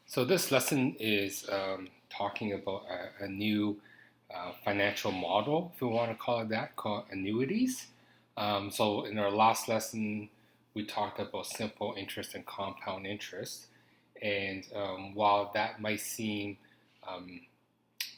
So this lesson is talking about a new financial model, if we want to call it that, called annuities. So in our last lesson, we talked about simple interest and compound interest. And while that might seem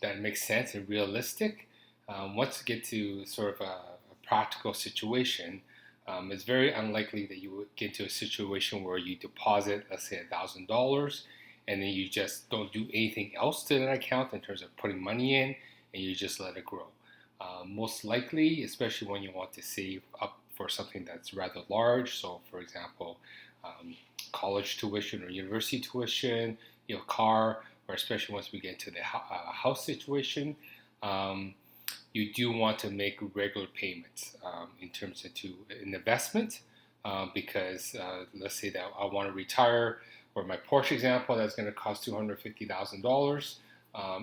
that makes sense and realistic, once you get to sort of a practical situation, it's very unlikely that you would get into a situation where you deposit, let's say, $1,000, and then you just don't do anything else to that account in terms of putting money in, and you just let it grow. Most likely, especially when you want to save up for something that's rather large, so for example, college tuition or university tuition, car, or especially once we get to the house situation, um, you do want to make regular payments in terms of to an investment because let's say that I want to retire, or my Porsche example, that's going to cost $250,000.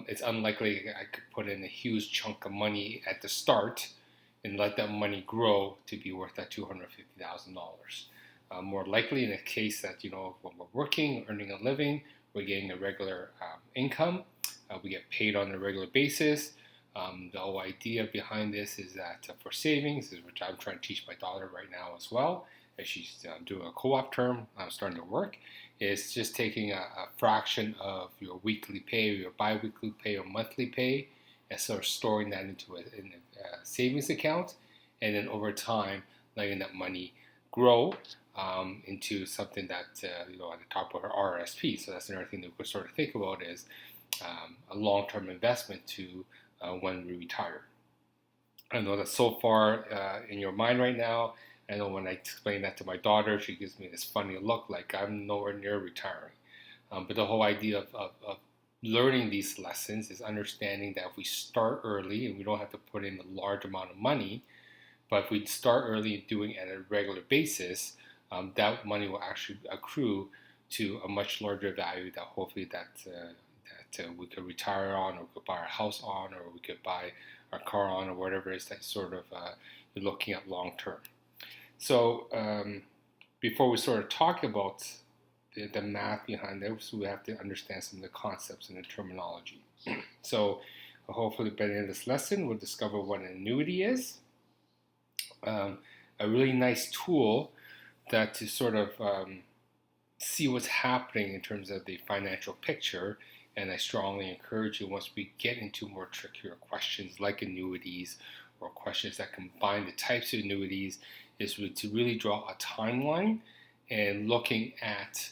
It's unlikely I could put in a huge chunk of money at the start and let that money grow to be worth that $250,000. More likely in a case that, when we're working, earning a living, we're getting a regular income, we get paid on a regular basis. The whole idea behind this is that for savings, which I'm trying to teach my daughter right now as well, as she's doing a co-op term, starting to work, is just taking a fraction of your weekly pay, or your bi-weekly pay, or monthly pay, and sort of storing that into a savings account, and then over time letting that money grow into something that at the top of her RRSP. So that's another thing that we could sort of think about is a long-term investment to when we retire. I know that so far in your mind right now, I know when I explain that to my daughter, she gives me this funny look like I'm nowhere near retiring. But the whole idea of learning these lessons is understanding that if we start early and we don't have to put in a large amount of money, but if we start early and doing it at a regular basis, that money will actually accrue to a much larger value that hopefully we could retire on, or we could buy our house on, or we could buy our car on, or whatever it is that sort of you're looking at long term. So before we sort of talk about the math behind this, we have to understand some of the concepts and the terminology. So hopefully by the end of this lesson, we'll discover what an annuity is. A really nice tool that to sort of see what's happening in terms of the financial picture. And I strongly encourage you, once we get into more trickier questions like annuities, or questions that combine the types of annuities, is to really draw a timeline and looking at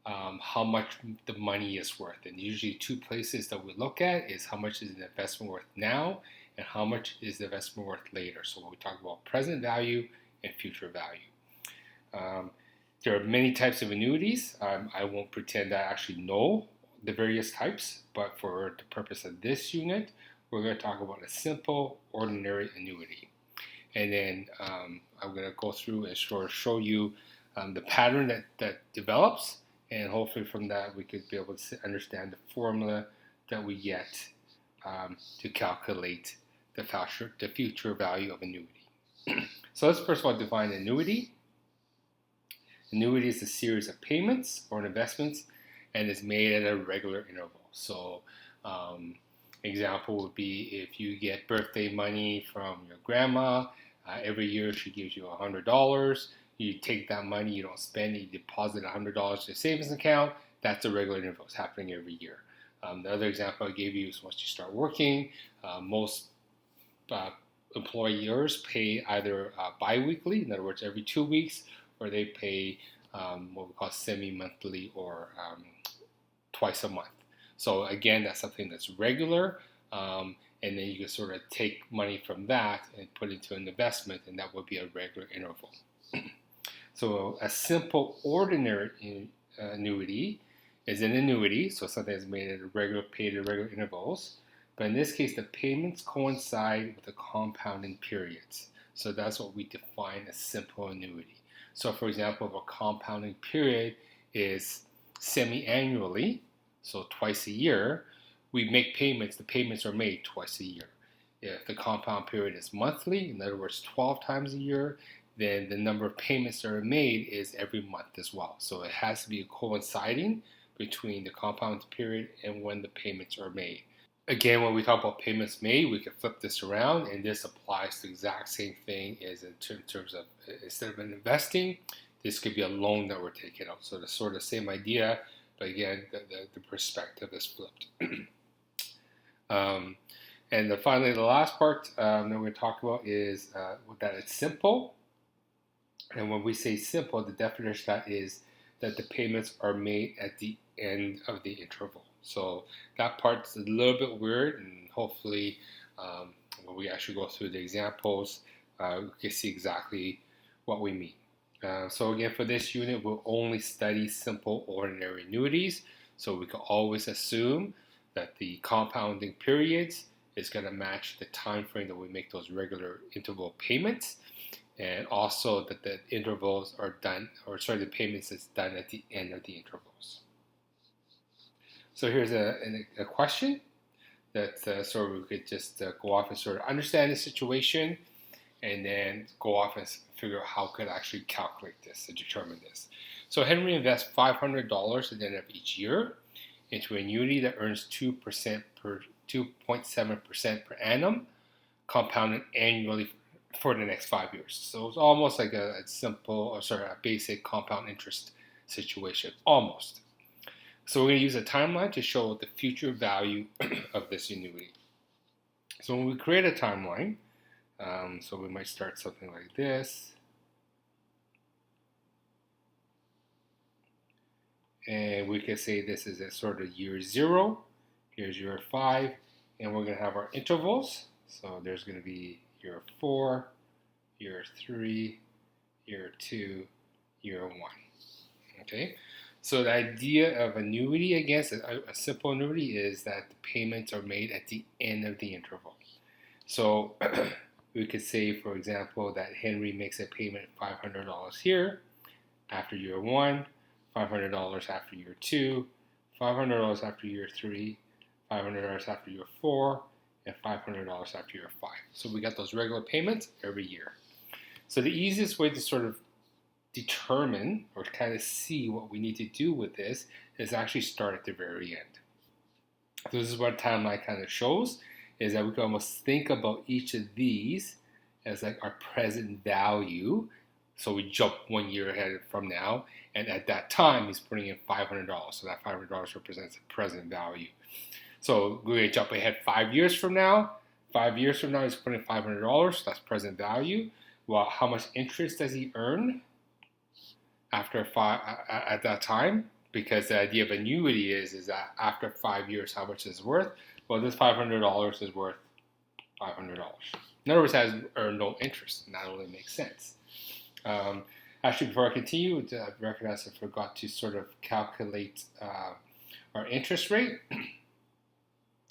how much the money is worth. And usually two places that we look at is how much is an investment worth now, and how much is the investment worth later. So when we talk about present value and future value. There are many types of annuities. I won't pretend I actually know the various types, but for the purpose of this unit, we're going to talk about a simple, ordinary annuity. And then I'm going to go through and sort of show you the pattern that develops, and hopefully from that we could be able to understand the formula that we get to calculate the future value of annuity. So let's first of all define annuity. Annuity is a series of payments or investments, and is made at a regular interval. So example would be if you get birthday money from your grandma, every year she gives you $100. You take that money, you don't spend it, you deposit $100 to a savings account. That's a regular interval. It's happening every year. The other example I gave you is once you start working, most employers pay either bi-weekly, in other words, every 2 weeks, or they pay what we call semi-monthly, or twice a month. So again, that's something that's regular, and then you can sort of take money from that and put it into an investment, and that would be a regular interval. So a simple ordinary annuity is an annuity, so something that's paid at regular intervals. But in this case, the payments coincide with the compounding periods. So that's what we define as simple annuity. So for example, if a compounding period is semi-annually, so twice a year, we make payments. The payments are made twice a year. If the compound period is monthly, in other words, 12 times a year, then the number of payments that are made is every month as well. So it has to be coinciding between the compound period and when the payments are made. Again, when we talk about payments made, we can flip this around, and this applies to the exact same thing as in terms of instead of investing, this could be a loan that we're taking out. So the sort of same idea, but again, the perspective is flipped. And finally, the last part that we're going to talk about is that it's simple. And when we say simple, the definition of that is that the payments are made at the end of the interval. So that part's a little bit weird, and hopefully when we actually go through the examples, we can see exactly what we mean. So again, for this unit, we'll only study simple ordinary annuities. So we can always assume that the compounding periods is going to match the time frame that we make those regular interval payments, and also that the intervals are done, the payments is done at the end of the intervals. So here's a question that sort of we could just go off and sort of understand the situation, and then go off and figure out how could I actually calculate this and determine this. So Henry invests $500 at the end of each year into an annuity that earns 2.7% per annum, compounded annually for the next 5 years. So it's almost like a basic compound interest situation, almost. So we're going to use a timeline to show the future value of this annuity. So when we create a timeline, so we might start something like this. And we can say this is at sort of year 0, here's year 5, and we're going to have our intervals. So there's going to be year 4, year 3, year 2, year 1. Okay? So the idea of annuity against a simple annuity is that the payments are made at the end of the interval. So we could say, for example, that Henry makes a payment of $500 here after year 1, $500 after year 2, $500 after year 3, $500 after year 4, and $500 after year 5. So we got those regular payments every year. So the easiest way to sort of determine or kind of see what we need to do with this is actually start at the very end. So this is what timeline kind of shows, is that we can almost think about each of these as like our present value. So we jump 1 year ahead from now, and at that time he's putting in $500. So that $500 represents the present value. So we're going to jump ahead 5 years from now. 5 years from now he's putting $500. So that's present value. Well, how much interest does he earn after at that time? Because the idea of annuity is that after 5 years, how much is it worth? Well, this $500 is worth $500. In other words, it has earned no interest, and that only makes sense. Actually, before I continue, I recognize I forgot to sort of calculate our interest rate.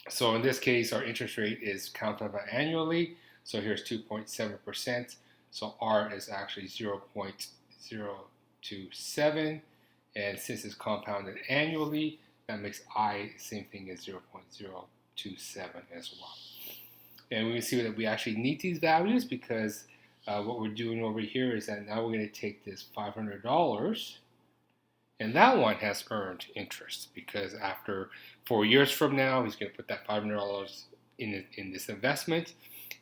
So in this case, our interest rate is counted by annually. So here's 2.7%. So R is actually 0.027. And since it's compounded annually, that makes I the same thing as 0.027 as well. And we can see that we actually need these values because what we're doing over here is that now we're going to take this $500, and that one has earned interest because after 4 years from now, he's going to put that $500 in this investment,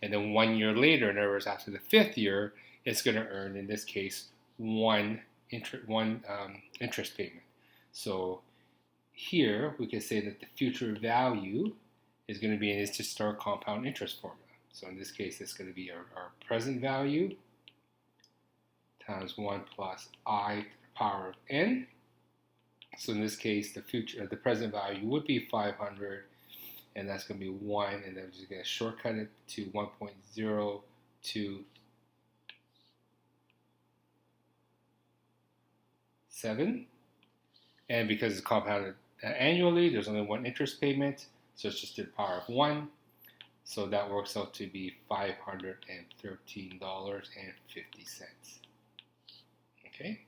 and then 1 year later, in other words, after the 5th year, it's going to earn, in this case, one interest payment. So here we can say that the future value is going to be in this historic compound interest formula. So in this case, it's going to be our present value times 1 plus I to the power of n. So in this case, the present value would be 500, and that's going to be 1, and then we're just going to shortcut it to 1.027. And because it's compounded annually, there's only one interest payment, so it's just to the power of 1. So that works out to be $513.50. Okay.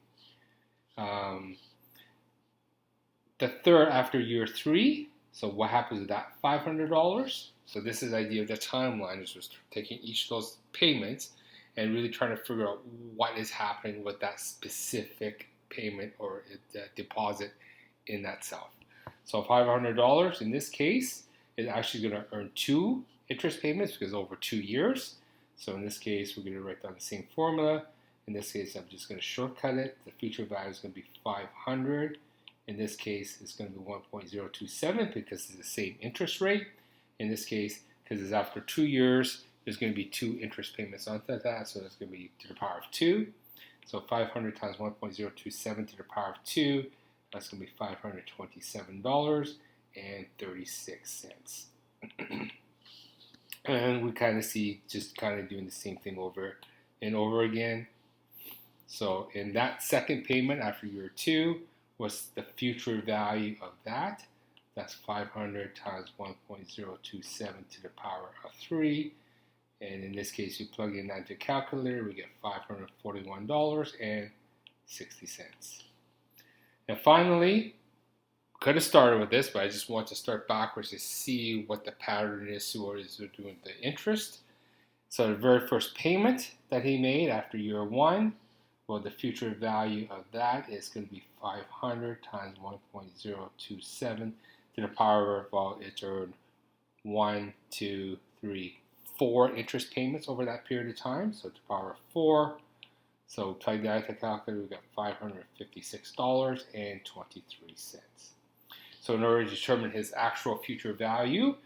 The third after year 3. So what happens with that $500? So this is the idea of the timeline, is just taking each of those payments and really trying to figure out what is happening with that specific payment or deposit in that itself. So $500 in this case is actually going to earn 2 interest payments because over 2 years. So in this case, we're going to write down the same formula. In this case, I'm just going to shortcut it. The future value is going to be 500. In this case, it's going to be 1.027 because it's the same interest rate. In this case, because it's after 2 years, there's going to be 2 interest payments onto that. So that's going to be to the power of 2. So 500 times 1.027 to the power of 2, that's going to be $527.36. And we kind of see just kind of doing the same thing over and over again. So in that second payment after year 2, what's the future value of that? That's 500 times 1.027 to the power of 3. And in this case, you plug in that into a calculator, we get $541.60. And finally, could have started with this, but I just want to start backwards to see what the pattern is so what is doing with the interest. So the very first payment that he made after year 1, well, the future value of that is going to be 500 times 1.027 to the power of, well, it's earned 1, 2, 3, 4 interest payments over that period of time. So to the power of 4. So plug that into the calculator, we got $556.23. So in order to determine his actual future value,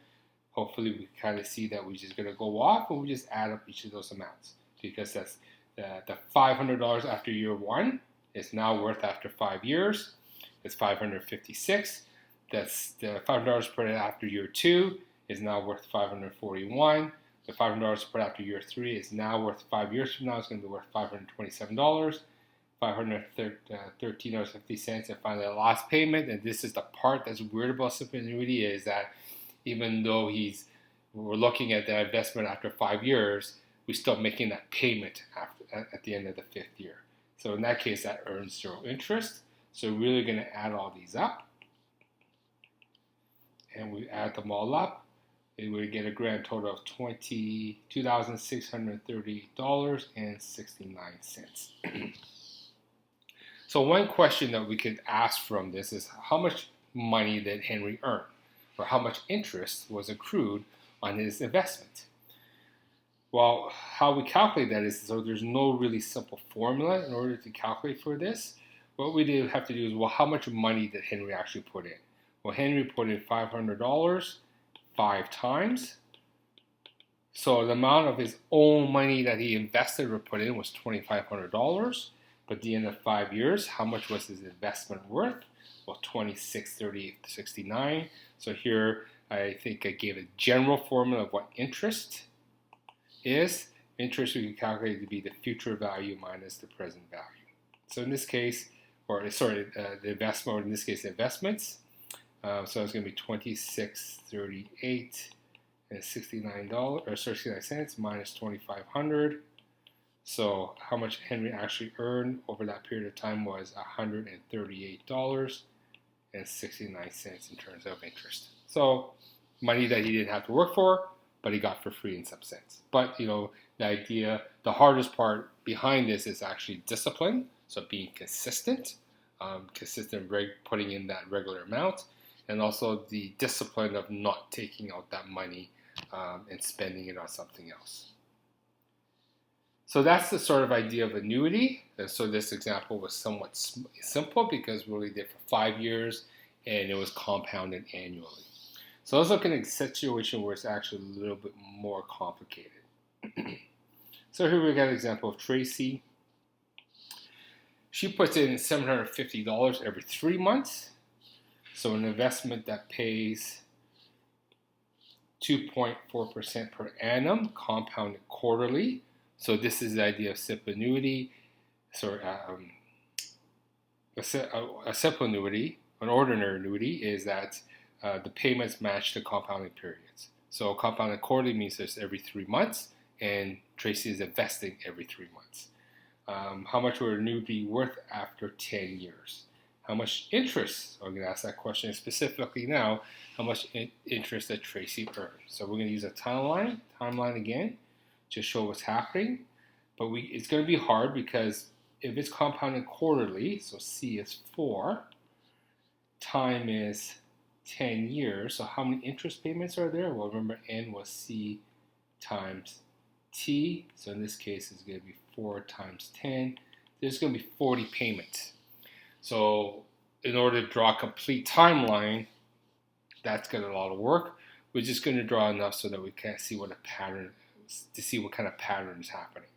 hopefully we kind of see that we're just going to go off and we just add up each of those amounts, because that's the $500 after year 1 is now worth after 5 years. It's $556. That's the $500 put after year 2 is now worth $541. The $500 put after year 3 is now worth 5 years from now. It's going to be worth $527. $513.50, and finally the last payment. And this is the part that's weird about simple annuity, is that even though we're looking at the investment after 5 years, we're still making that payment at the end of the 5th year. So in that case, that earns 0 interest. So we're really going to add all these up, and we add them all up, and we get a grand total of $2,630.69. So one question that we could ask from this is, how much money did Henry earn? Or how much interest was accrued on his investment? Well, how we calculate that is, so there's no really simple formula in order to calculate for this. What we have to do is, well, how much money did Henry actually put in? Well, Henry put in $500 5 times. So the amount of his own money that he invested or put in was $2,500. But at the end of 5 years, how much was his investment worth? Well, $2638.69. So here, I think I gave a general formula of what interest is. Interest we can calculate to be the future value minus the present value. So in this case, the investment, or in this case, the investments. So it's going to be $2638.69 minus $2,500. So how much Henry actually earned over that period of time was $138.69 in terms of interest. So money that he didn't have to work for, but he got for free in some sense. But the idea, the hardest part behind this is actually discipline. So being consistent, putting in that regular amount, and also the discipline of not taking out that money and spending it on something else. So that's the sort of idea of annuity. And so this example was somewhat simple because we only did for 5 years and it was compounded annually. So let's look at a situation where it's actually a little bit more complicated. So here we got an example of Tracy. She puts in $750 every 3 months. So an investment that pays 2.4% per annum, compounded quarterly. So this is the idea of simple annuity. A simple annuity, an ordinary annuity, is that the payments match the compounding periods. So compounded quarterly means there's every 3 months, and Tracy is investing every 3 months. How much will an annuity be worth after 10 years? How much interest, I'm going to ask that question specifically now, how much interest that Tracy earned. So we're going to use a timeline again, to show what's happening. But it's going to be hard because if it's compounded quarterly, so C is 4, time is 10 years. So how many interest payments are there? Well, remember N was C times T. So in this case, it's going to be 4 times 10. There's going to be 40 payments. So in order to draw a complete timeline, that's going to be a lot of work. We're just going to draw enough so that we can see what a pattern, to see what kind of pattern is happening.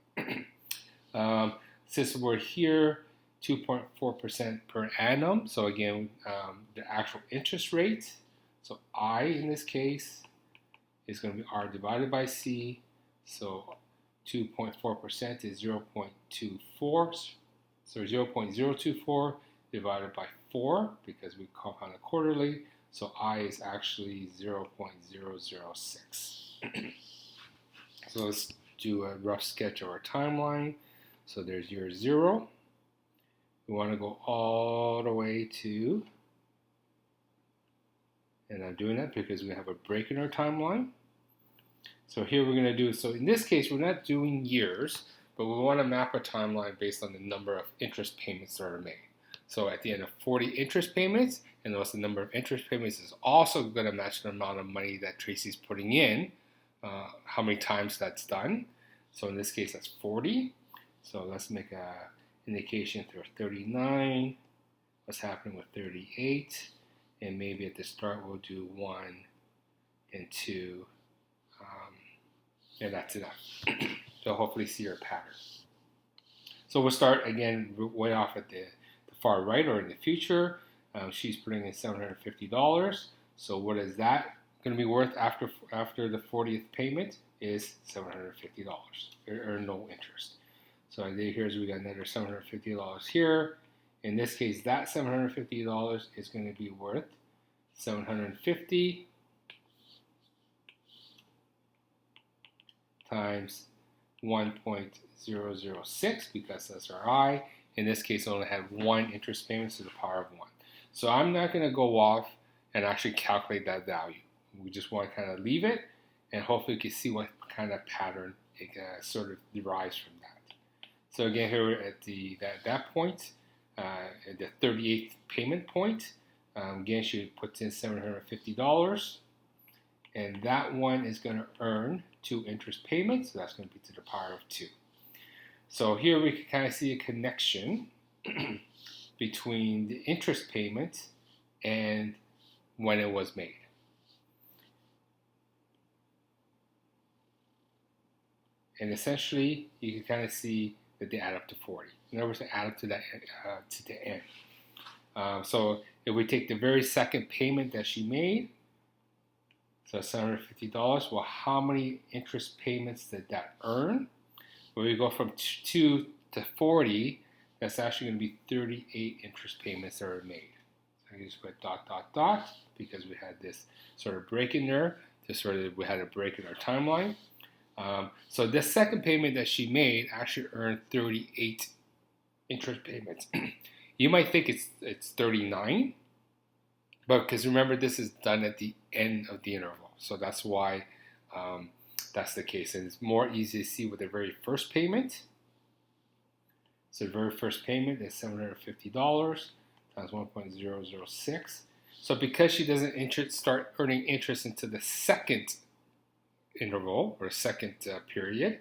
Since we're here, 2.4% per annum. So again, the actual interest rate. So I in this case is going to be R divided by C. So 2.4% is 0.24. So 0.024 divided by 4 because we compound it quarterly. So I is actually 0.006. So let's do a rough sketch of our timeline. So there's year 0. We want to go all the way to, and I'm doing that because we have a break in our timeline. So here we're going to do, so in this case, we're not doing years, but we want to map a timeline based on the number of interest payments that are made. So at the end of 40 interest payments, and notice the number of interest payments is also going to match the amount of money that Tracy's putting in, how many times that's done. So in this case, that's 40. So let's make a indication for 39. What's happening with 38? And maybe at the start we'll do 1 and 2. And that's enough. So hopefully see your pattern. So we'll start again way off at the far right or in the future. She's putting in $750. So what is that going to be worth after the 40th payment? Is $750 or no interest. So here's we got another $750 here. In this case, that $750 is going to be worth $750 times 1.006 because that's our I. In this case, I only had 1 interest payment to the power of 1. So I'm not going to go off and actually calculate that value. We just want to kind of leave it, and hopefully you can see what kind of pattern it sort of derives from that. So again, here we're at that point, at the 38th payment point. Again, she puts in $750, and that one is going to earn 2 interest payments, so that's going to be to the power of 2. So here we can kind of see a connection between the interest payment and when it was made. And essentially, you can kind of see that they add up to 40. In other words, they add up to that to the end. So if we take the very second payment that she made, so $750, well, how many interest payments did that earn? When we go from 2 to 40, that's actually going to be 38 interest payments that are made. So I just put ... because we had this sort of break in there. We had a break in our timeline. So this second payment that she made actually earned 38 interest payments. You might think it's 39, but because remember this is done at the end of the interval, so that's why that's the case. And it's more easy to see with the very first payment. So the very first payment is $750 times 1.006. So because she doesn't start earning interest into the second interval or second period,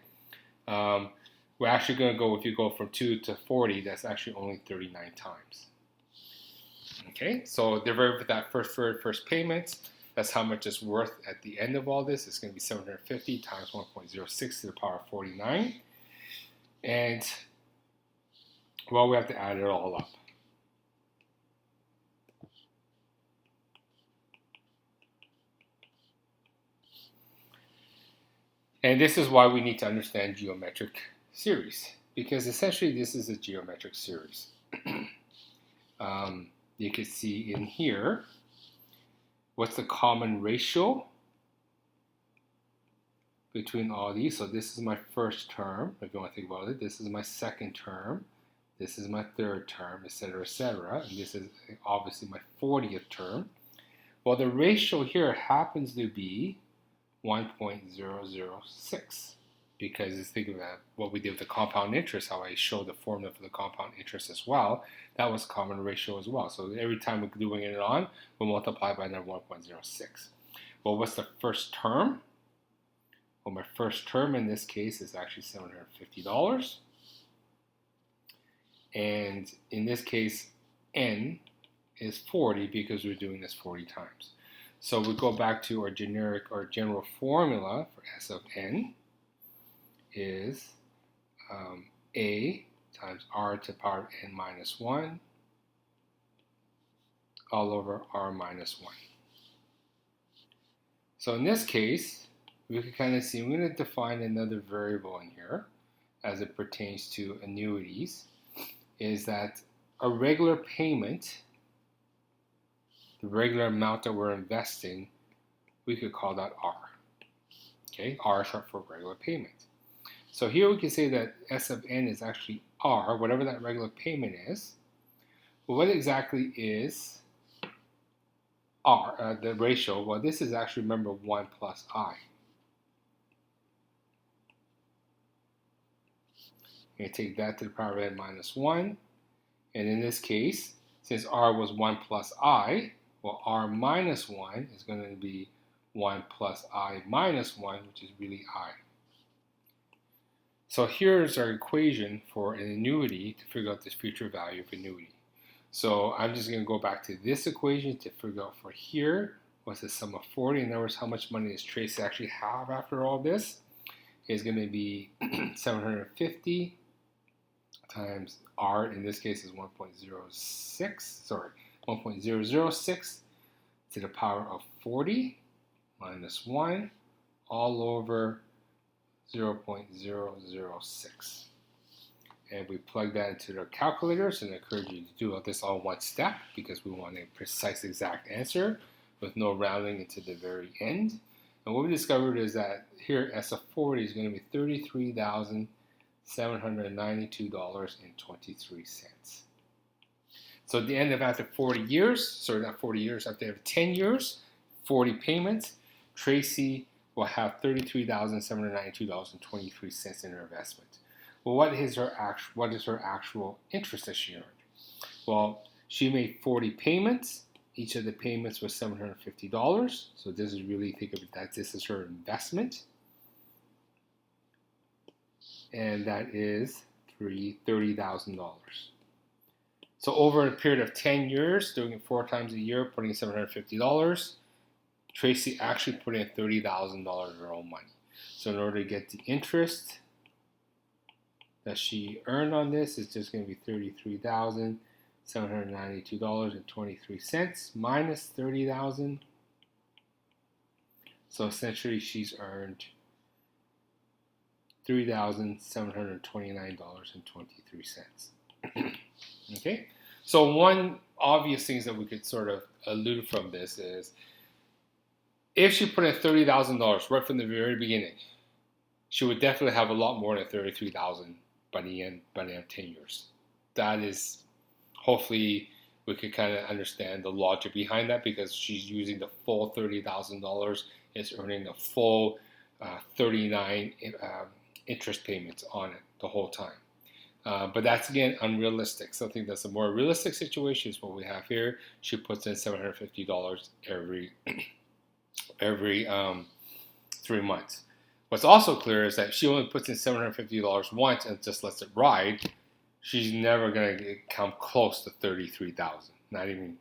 we're actually going to go, if you go from 2 to 40, that's actually only 39 times. Okay, so for that first payment, that's how much it's worth at the end of all this. It's going to be 750 times 1.06 to the power of 49. And, well, we have to add it all up. And this is why we need to understand geometric series, because essentially this is a geometric series. You can see in here, what's the common ratio between all these? So this is my first term, if you want to think about it. This is my second term. This is my third term, etc., etc. And this is obviously my 40th term. Well, the ratio here happens to be 1.006. because think of that, what we did with the compound interest, how I showed the formula for the compound interest as well, that was common ratio as well. So every time we're doing it on, we'll multiply by another 1.06. Well, what's the first term? Well, my first term in this case is actually $750. And in this case, N is 40 because we're doing this 40 times. So we go back to our generic or general formula for S of N is A times R to the power of N minus 1 all over R minus 1. So in this case, we can kind of see, I'm going to define another variable in here as it pertains to annuities, is that a regular payment, the regular amount that we're investing, we could call that R. Okay, R is short for regular payment. So here we can say that S of N is actually R, whatever that regular payment is. Well, what exactly is R, the ratio? Well, this is actually, remember, 1 plus I. You're going to take that to the power of N minus 1. And in this case, since R was 1 plus I, well, R minus 1 is going to be 1 plus I minus 1, which is really I. So here's our equation for an annuity to figure out this future value of annuity. So I'm just going to go back to this equation to figure out for here, what's the sum of 40? In other words, how much money does Tracy actually have after all this? Is going to be 750 times R, in this case is 1.006 to the power of 40 minus 1 all over 0.006. And we plug that into the calculators, and I encourage you to do this all one step because we want a precise exact answer with no rounding into the very end. And what we discovered is that here S of 40 is going to be $33,792.23. So at the end of after 40 years, sorry, not 40 years, after 10 years, 40 payments, Tracy will have $33,792.23 in her investment. Well, what is her actual interest that she earned? Well, she made 40 payments. Each of the payments was $750. So this is really, think of it that this is her investment. And that is $30,000. So over a period of 10 years, doing it 4 times a year, putting in $750, Tracy actually put in $30,000 of her own money. So in order to get the interest that she earned on this, it's just going to be $33,792.23 minus $30,000. So essentially, she's earned $3,729.23. Okay, so one obvious things that we could sort of allude from this is, if she put in $30,000 right from the very beginning, she would definitely have a lot more than $33,000 by the end of 10 years. That is, hopefully, we could kind of understand the logic behind that, because she's using the full $30,000, is earning the full 39 interest payments on it the whole time. But that's, again, unrealistic. Something that's a more realistic situation is what we have here. She puts in $750 every 3 months. What's also clear is that if she only puts in $750 once and just lets it ride, she's never going to come close to $33,000. Not even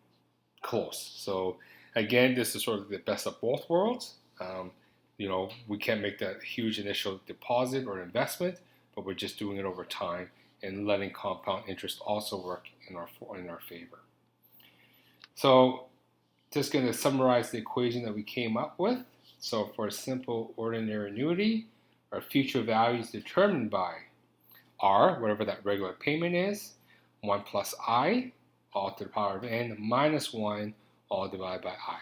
close. So again, this is sort of the best of both worlds. We can't make that huge initial deposit or investment, but we're just doing it over time and letting compound interest also work in our favor. So just going to summarize the equation that we came up with. So for a simple ordinary annuity, our future value is determined by R, whatever that regular payment is, 1 plus I, all to the power of N, minus 1, all divided by I.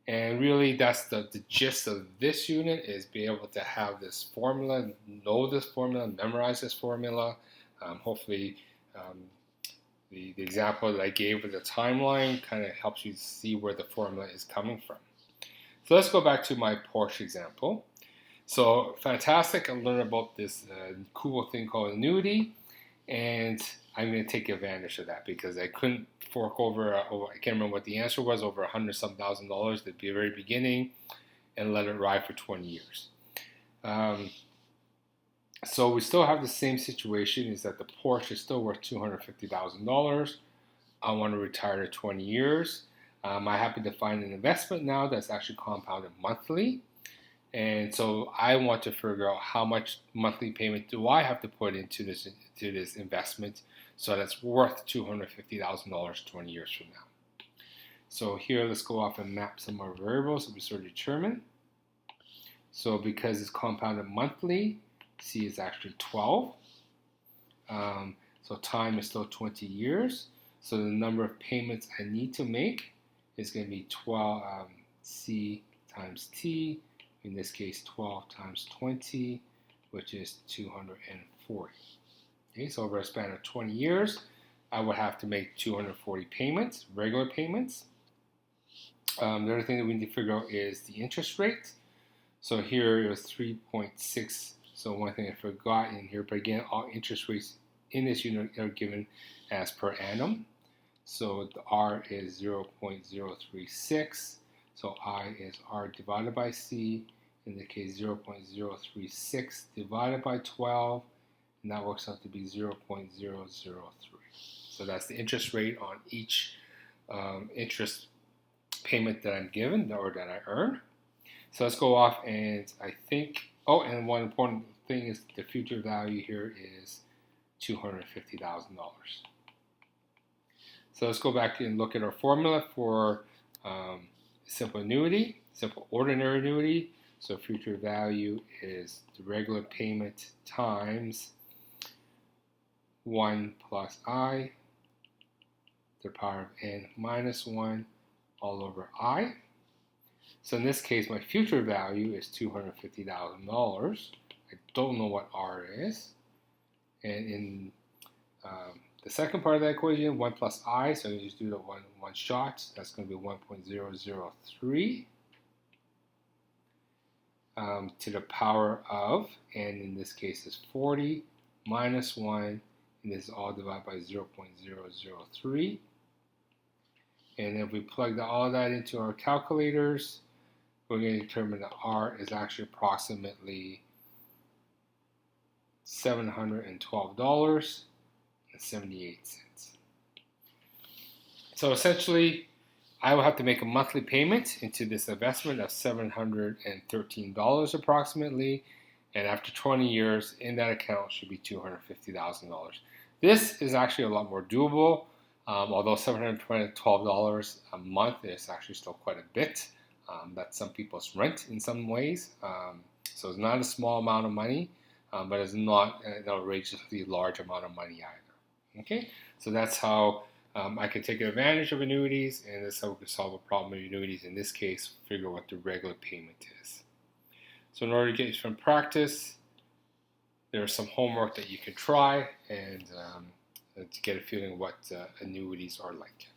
And really, that's the gist of this unit, is be able to have this formula, know this formula, memorize this formula. Hopefully, the example that I gave with the timeline kind of helps you see where the formula is coming from. So let's go back to my Porsche example. So fantastic! I learned about this cool thing called annuity, and I'm going to take advantage of that because I couldn't fork over, I can't remember what the answer was, over $100,000 at the very beginning, and let it ride for 20 years. So we still have the same situation: is that the Porsche is still worth $250,000. I want to retire to 20 years. I happen to find an investment now that's actually compounded monthly. And so I want to figure out how much monthly payment do I have to put into this investment so that's worth $250,000 20 years from now. So here, let's go off and map some more variables that we sort of determine. So because it's compounded monthly, C is actually 12. So time is still 20 years. So the number of payments I need to make is going to be 12 C times T. In this case, 12 times 20, which is 240. Okay, so over a span of 20 years, I would have to make 240 payments, regular payments. The other thing that we need to figure out is the interest rate. So here it was 3.6. So one thing I forgot in here, but again, all interest rates in this unit are given as per annum. So the R is 0.036. So I is R divided by C. In the case, 0.036 divided by 12, and that works out to be 0.003. So that's the interest rate on each interest payment that I'm given or that I earn. So let's go off, and I think, oh, and one important thing is the future value here is $250,000. So let's go back and look at our formula for simple annuity, simple ordinary annuity. So future value is the regular payment times 1 plus I to the power of n minus 1 all over I. So in this case, my future value is $250,000. I don't know what R is. And in the second part of that equation, 1 plus I, so you just do the one shot. That's going to be 1.003. To the power of, and in this case is 40 minus 1, and this is all divided by 0.003. And if we plug all that into our calculators, we're going to determine that R is actually approximately $712.78. So essentially, I will have to make a monthly payment into this investment of $713 approximately, and after 20 years in that account should be $250,000. This is actually a lot more doable, although $712 a month is actually still quite a bit. That's some people's rent in some ways, so it's not a small amount of money, but it's not an outrageously large amount of money either. Okay, so that's how I can take advantage of annuities, and that's how we can solve a problem with annuities. In this case, figure out what the regular payment is. So in order to get some practice, there's some homework that you can try and to get a feeling of what annuities are like.